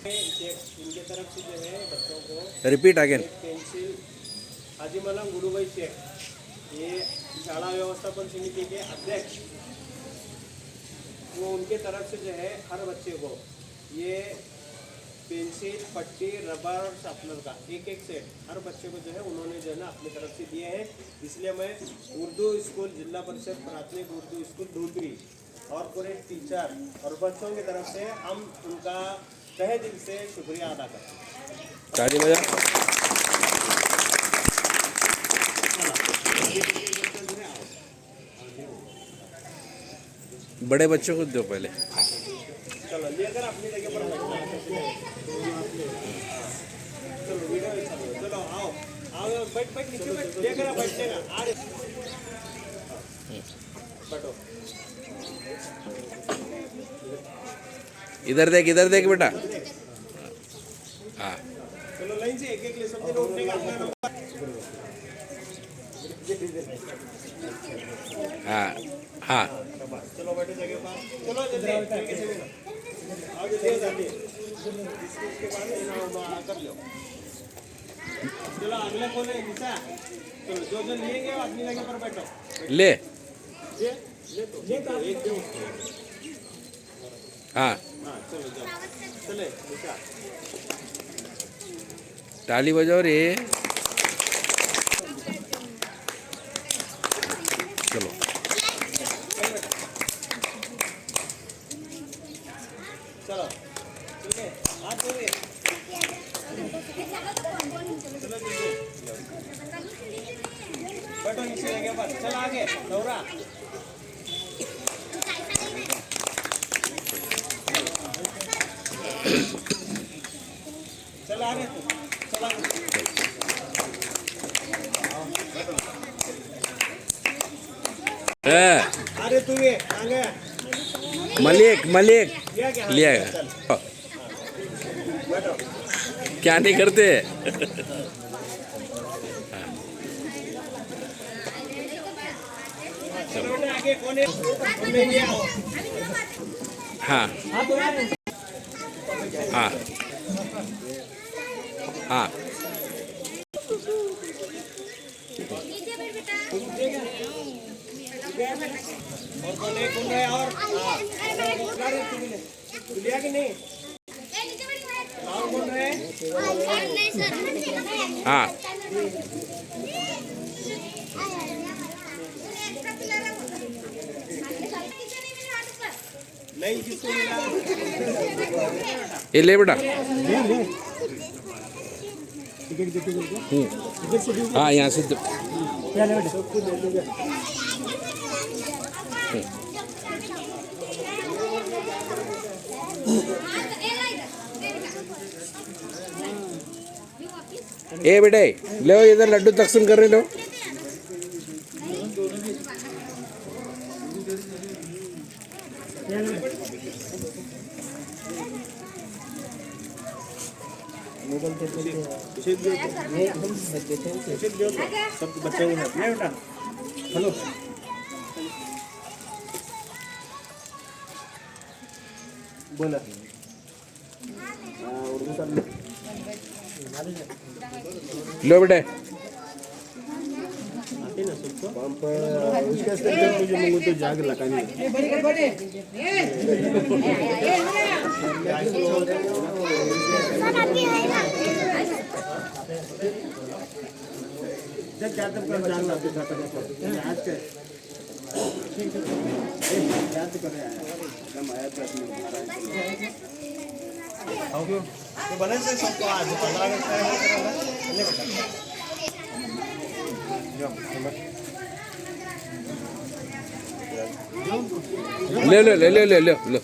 इनके तरफ से जो है बच्चों को रिपीट अगेन. पेंसिल हाजी मलंग गुडूभाई शेख, ये शाला व्यवस्थापन समिति के अध्यक्ष, वो उनके तरफ से जो है हर बच्चे को ये पेंसिल, पट्टी, रबर और शार्पनर का एक एक सेट हर बच्चे को जो है उन्होंने जो है ना अपनी तरफ से दिए हैं. इसलिए मैं उर्दू स्कूल जिला परिषद प्राथमिक उर्दू स्कूल ढूंढरी और पूरे टीचर और बच्चों की तरफ से हम उनका तहे दिल से शुक्रिया अदा करते हैं. ताली बजा. बड़े बच्चों को दो पहले. चलो लेकर अपनी जगह पर बैठना. चलो वीडियो चलो आओ आओ बैठ बैठ नीचे बैठ लेकर बैठने का आ बैठो. इधर देख बेटा. हाँ. चलो लाइन से एक एक ले सबसे उठने का अपना नंबर. हाँ हाँ. चलो बैठो जगह पर. चलो जल्दी आओ जल्दी इसके बाद इनाम कर लो. चलो अगला कौन है निशा. चलो जो जो लेंगे वो अपनी जगह पर बैठो. ले. ये ले तो एक दो. हाँ. हाँ चलो जाओ. चले निशा. ताली बजाओ रे. चलो. चलो ठीक है हाथ धोइए. चलो जल्दी बैठो नीचे जगह पर. चल आगे दौरा. चल आगे तू. चल आगे. अरे तू ये आगे मलिक लिया क्या. लिया. बैठो. क्या नहीं करते. चलो आगे कौन है में ये आओ. हाँ हाथ धोना है. हाँ हाँ. और कौन है और तू लिया कि नहीं. और कौन है. हाँ. नहीं जिसको मिला. ये ले बेटा. हाँ यहाँ से दो. ए बेटे लो इधर लड्डू तकसीम कर रहे लो. सब बच्चे के साथ में बेटा. हेलो बोला उर्दू कर लो बेटे. आते ना सबको उसके स्टेप मुझे मंगो तो जाग लगानी. जब क्या तब कर जान लाते जाता है आज के याद कर रहा है. हम आया था ओके तो बने से सबको आज 15 अगस्त का ले बेटा. ले.